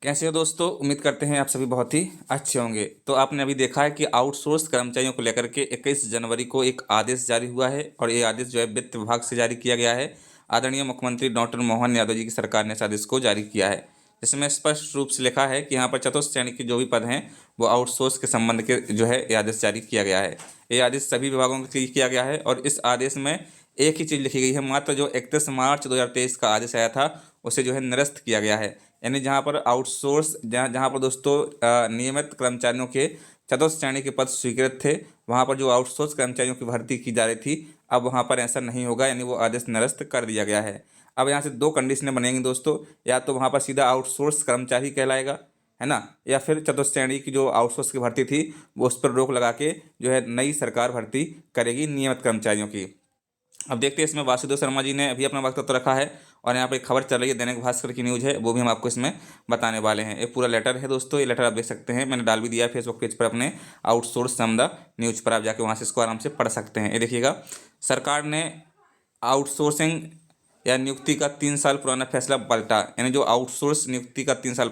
कैसे हो दोस्तों? उम्मीद करते हैं आप सभी बहुत ही अच्छे होंगे। तो आपने अभी देखा है कि आउटसोर्स कर्मचारियों को लेकर के 21 जनवरी को एक आदेश जारी हुआ है और ये आदेश जो है वित्त विभाग से जारी किया गया है। आदरणीय मुख्यमंत्री डॉक्टर मोहन यादव जी की सरकार ने इस आदेश को जारी किया है, जिसमें स्पष्ट रूप से लिखा है कि यहाँ पर चतुर्थ श्रेणी के जो भी पद हैं वो आउटसोर्स के संबंध के जो है ये आदेश जारी किया गया है। ये आदेश सभी विभागों के लिए किया गया है और इस आदेश में एक ही चीज़ लिखी गई है, मात्र जो 31 मार्च 2023 का आदेश आया था उसे जो है निरस्त किया गया है। यानी जहाँ पर आउटसोर्स जहाँ जहाँ पर दोस्तों नियमित कर्मचारियों के चतुर्थ श्रेणी के पद स्वीकृत थे, वहाँ पर जो आउटसोर्स कर्मचारियों की भर्ती की जा रही थी, अब वहाँ पर ऐसा नहीं होगा, यानी वो आदेश निरस्त कर दिया गया है। अब यहाँ से दो कंडीशनें बनेंगी दोस्तों, या तो वहाँ पर सीधा आउटसोर्स कर्मचारी कहलाएगा, है ना, या फिर चतुर्थ श्रेणी की जो आउटसोर्स की भर्ती थी वो उस पर रोक लगा के जो है नई सरकार भर्ती करेगी नियमित कर्मचारियों की। अब देखते हैं इसमें वासुदेव शर्मा जी ने अभी अपना वक्तव्य रखा है और यहाँ पर एक खबर चल रही है, दैनिक भास्कर की न्यूज़ है, वो भी हम आपको इसमें बताने वाले हैं। एक पूरा लेटर है दोस्तों, ये लेटर आप देख सकते हैं, मैंने डाल भी दिया है फेसबुक पेज पर अपने आउटसोर्स समदा न्यूज़ पर, आप जाके वहाँ से इसको आराम से पढ़ सकते हैं। ये देखिएगा, सरकार ने आउटसोर्सिंग या नियुक्ति का 3 साल पुराना फैसला पलटा, यानी जो आउटसोर्स नियुक्ति का 3 साल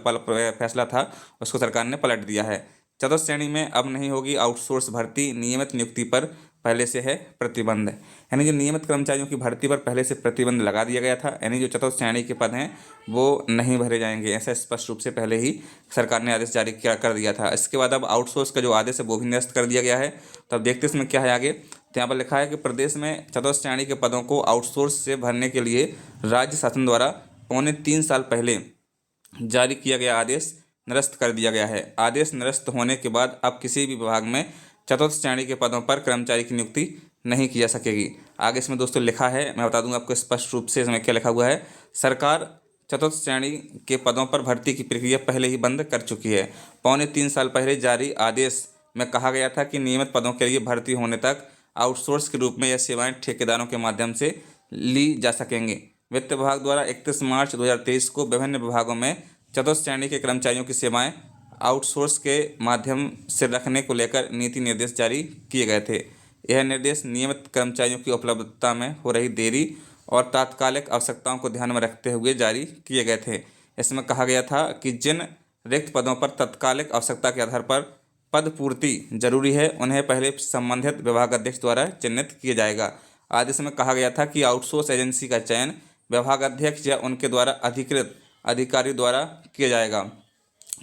फैसला था उसको सरकार ने पलट दिया है। चतुर्थ श्रेणी में अब नहीं होगी आउटसोर्स भर्ती, नियमित नियुक्ति पर पहले से है प्रतिबंध। यानी जो नियमित कर्मचारियों की भर्ती पर पहले से प्रतिबंध लगा दिया गया था, यानी जो चतुर्थ श्रेणी के पद हैं वो नहीं भरे जाएंगे, ऐसा स्पष्ट रूप से पहले ही सरकार ने आदेश जारी किया कर दिया था। इसके बाद अब आउटसोर्स का जो आदेश है वो भी निरस्त कर दिया गया है। तो अब देखते इसमें क्या है आगे। तो यहाँ पर लिखा है कि प्रदेश में चतुर्थ श्रेणी के पदों को आउटसोर्स से भरने के लिए राज्य शासन द्वारा 3.25 साल पहले जारी किया गया आदेश निरस्त कर दिया गया है। आदेश निरस्त होने के बाद अब किसी भी विभाग में चतुर्थ श्रेणी के पदों पर कर्मचारी की नियुक्ति नहीं की जा सकेगी। आगे इसमें दोस्तों लिखा है, मैं बता दूंगा आपको स्पष्ट रूप से इसमें क्या लिखा हुआ है। सरकार चतुर्थ श्रेणी के पदों पर भर्ती की प्रक्रिया पहले ही बंद कर चुकी है। 3.25 साल पहले जारी आदेश में कहा गया था कि नियमित पदों के लिए भर्ती होने तक आउटसोर्स के रूप में यह सेवाएं ठेकेदारों के माध्यम से ली जा सकेंगी। वित्त विभाग द्वारा 31 मार्च 2023 को विभिन्न विभागों में चतुर्थ श्रेणी के कर्मचारियों की सेवाएं आउटसोर्स के माध्यम से रखने को लेकर नीति निर्देश जारी किए गए थे। यह निर्देश नियमित कर्मचारियों की उपलब्धता में हो रही देरी और तात्कालिक आवश्यकताओं को ध्यान में रखते हुए जारी किए गए थे। इसमें कहा गया था कि जिन रिक्त पदों पर तत्कालिक आवश्यकता के आधार पर पद पूर्ति जरूरी है, उन्हें पहले संबंधित विभागाध्यक्ष द्वारा चिन्हित किया जाएगा। आदेश में कहा गया था कि आउटसोर्स एजेंसी का चयन विभागाध्यक्ष या उनके द्वारा अधिकृत अधिकारी द्वारा किया जाएगा।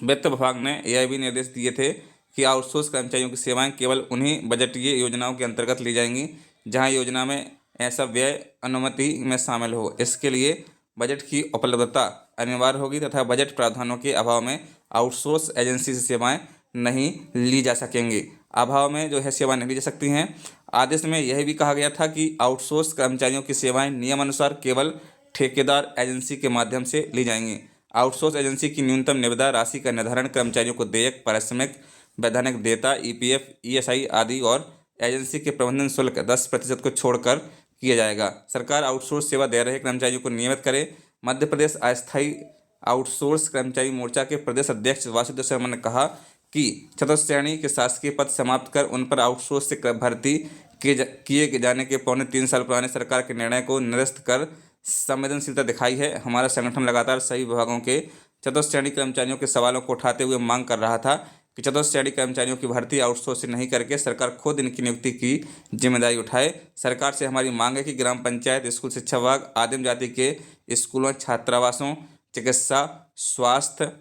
वित्त विभाग ने यह भी निर्देश दिए थे कि आउटसोर्स कर्मचारियों की सेवाएं केवल उन्हीं बजटीय योजनाओं के अंतर्गत ली जाएंगी जहां योजना में ऐसा व्यय अनुमति में शामिल हो। इसके लिए बजट की उपलब्धता अनिवार्य होगी तथा बजट प्रावधानों के अभाव में आउटसोर्स एजेंसी से सेवाएं नहीं ली जा सकेंगी। अभाव में जो है सेवाएं नहीं ली जा सकती हैं। आदेश में यह भी कहा गया था कि आउटसोर्स कर्मचारियों की सेवाएं नियमानुसार केवल ठेकेदार एजेंसी के माध्यम से ली जाएंगी। आउटसोर्स एजेंसी की न्यूनतम निविदा राशि का निर्धारण कर्मचारियों को देयक, पारिश्रमिक, वैधानिक देयता, ईपीएफ, ईएसआई आदि और एजेंसी के प्रबंधन शुल्क 10% को छोड़कर किया जाएगा। सरकार आउटसोर्स सेवा दे रहे कर्मचारियों को नियमित करे। मध्य प्रदेश अस्थायी आउटसोर्स कर्मचारी मोर्चा के प्रदेश अध्यक्ष वासुदेव शर्मा ने कहा कि चतुर्थ श्रेणी के शासकीय पद समाप्त कर उन पर आउटसोर्स से भर्ती किए जाने के 3.25 साल पुराने सरकार के निर्णय को निरस्त कर संवेदनशीलता दिखाई है। हमारा संगठन लगातार सभी विभागों के चतुर्थ श्रेणी कर्मचारियों के सवालों को उठाते हुए मांग कर रहा था कि चतुर्थ श्रेणी कर्मचारियों की भर्ती आउटसोर्स नहीं करके सरकार खुद इनकी नियुक्ति की जिम्मेदारी उठाए। सरकार से हमारी मांग है कि ग्राम पंचायत, स्कूल शिक्षा विभाग, आदिम जाति के स्कूलों, छात्रावासों, चिकित्सा, स्वास्थ्य,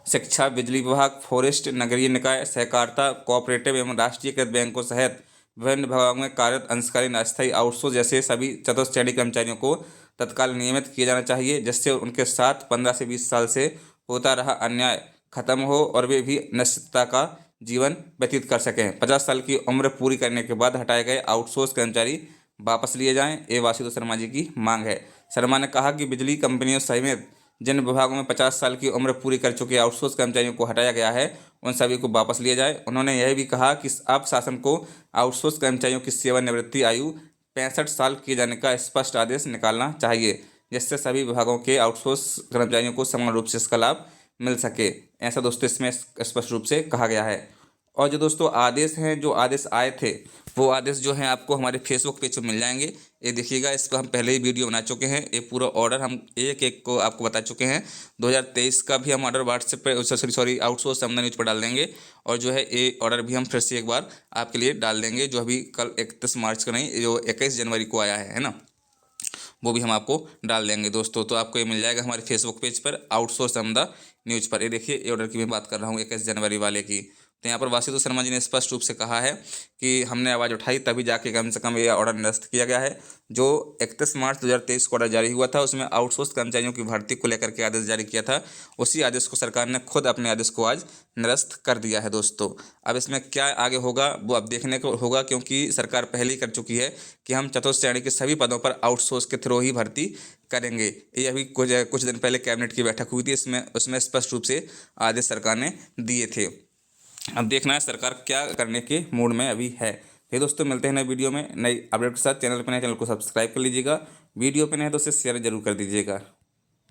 शिक्षा, बिजली विभाग, फॉरेस्ट, नगरीय निकाय, सहकारिता, कोऑपरेटिव एवं राष्ट्रीयकृत बैंकों सहित विभिन्न विभागों में कार्यरत अंशकालीन, अस्थायी, आउटसोर्स जैसे सभी चतुर्थ श्रेणी कर्मचारियों को तत्काल नियमित किया जाना चाहिए, जिससे उनके साथ 15 से 20 साल से होता रहा अन्याय खत्म हो और वे भी निश्चितता का जीवन व्यतीत कर सकें। 50 साल की उम्र पूरी करने के बाद हटाए गए आउटसोर्स कर्मचारी वापस लिए जाएं, ये वासुदेव शर्मा जी की मांग है। शर्मा ने कहा कि बिजली कंपनियों सहित जिन विभागों में 50 साल की उम्र पूरी कर चुके आउटसोर्स कर्मचारियों को हटाया गया है उन सभी को वापस लिया जाए। उन्होंने यह भी कहा कि अब शासन को आउटसोर्स कर्मचारियों की सेवानिवृत्ति आयु 65 साल किए जाने का स्पष्ट आदेश निकालना चाहिए, जिससे सभी विभागों के आउटसोर्स कर्मचारियों को समान रूप से इसका लाभ मिल सके। ऐसा दोस्तों इसमें स्पष्ट रूप से कहा गया है। और जो दोस्तों आदेश हैं, जो आदेश आए थे वो आदेश जो है आपको हमारे फेसबुक पेज पर मिल जाएंगे। ये देखिएगा, इस पर हम पहले ही वीडियो बना चुके हैं। ये पूरा ऑर्डर हम एक एक को आपको बता चुके हैं। 2023 का भी हम ऑर्डर व्हाट्सएप पे सॉरी आउटसोर्स समदा न्यूज पर डाल देंगे, और जो है ये ऑर्डर भी हम फिर से एक बार आपके लिए डाल देंगे, जो अभी कल 31 मार्च को नहीं, जो 21 जनवरी को आया है ना, वो भी हम आपको डाल देंगे दोस्तों। तो आपको ये मिल जाएगा हमारे फेसबुक पेज पर, आउटसोर्स समदा न्यूज पर। ये देखिए, ये ऑर्डर की मैं बात कर रहा हूँ 21 जनवरी वाले की। तो यहाँ पर वासुदेव शर्मा जी ने स्पष्ट रूप से कहा है कि हमने आवाज़ उठाई तभी जाके कम से कम ये ऑर्डर निरस्त किया गया है। जो 31 मार्च 2023 को ऑर्डर जारी हुआ था, उसमें आउटसोर्स कर्मचारियों की भर्ती को लेकर के आदेश जारी किया था। उसी आदेश को सरकार ने खुद अपने आदेश को आज निरस्त कर दिया है दोस्तों। अब इसमें क्या आगे होगा वो अब देखने को होगा, क्योंकि सरकार पहले ही कर चुकी है कि हम चतुर्थ श्रेणी के सभी पदों पर आउटसोर्स के थ्रू ही भर्ती करेंगे। ये अभी कुछ दिन पहले कैबिनेट की बैठक हुई थी, उसमें स्पष्ट रूप से आदेश सरकार ने दिए थे। अब देखना है सरकार क्या करने के मूड में अभी है। फिर दोस्तों मिलते हैं नए वीडियो में नई अपडेट के साथ। चैनल पर नए, चैनल को सब्सक्राइब कर लीजिएगा। वीडियो पे नए तो उसे शेयर जरूर कर दीजिएगा।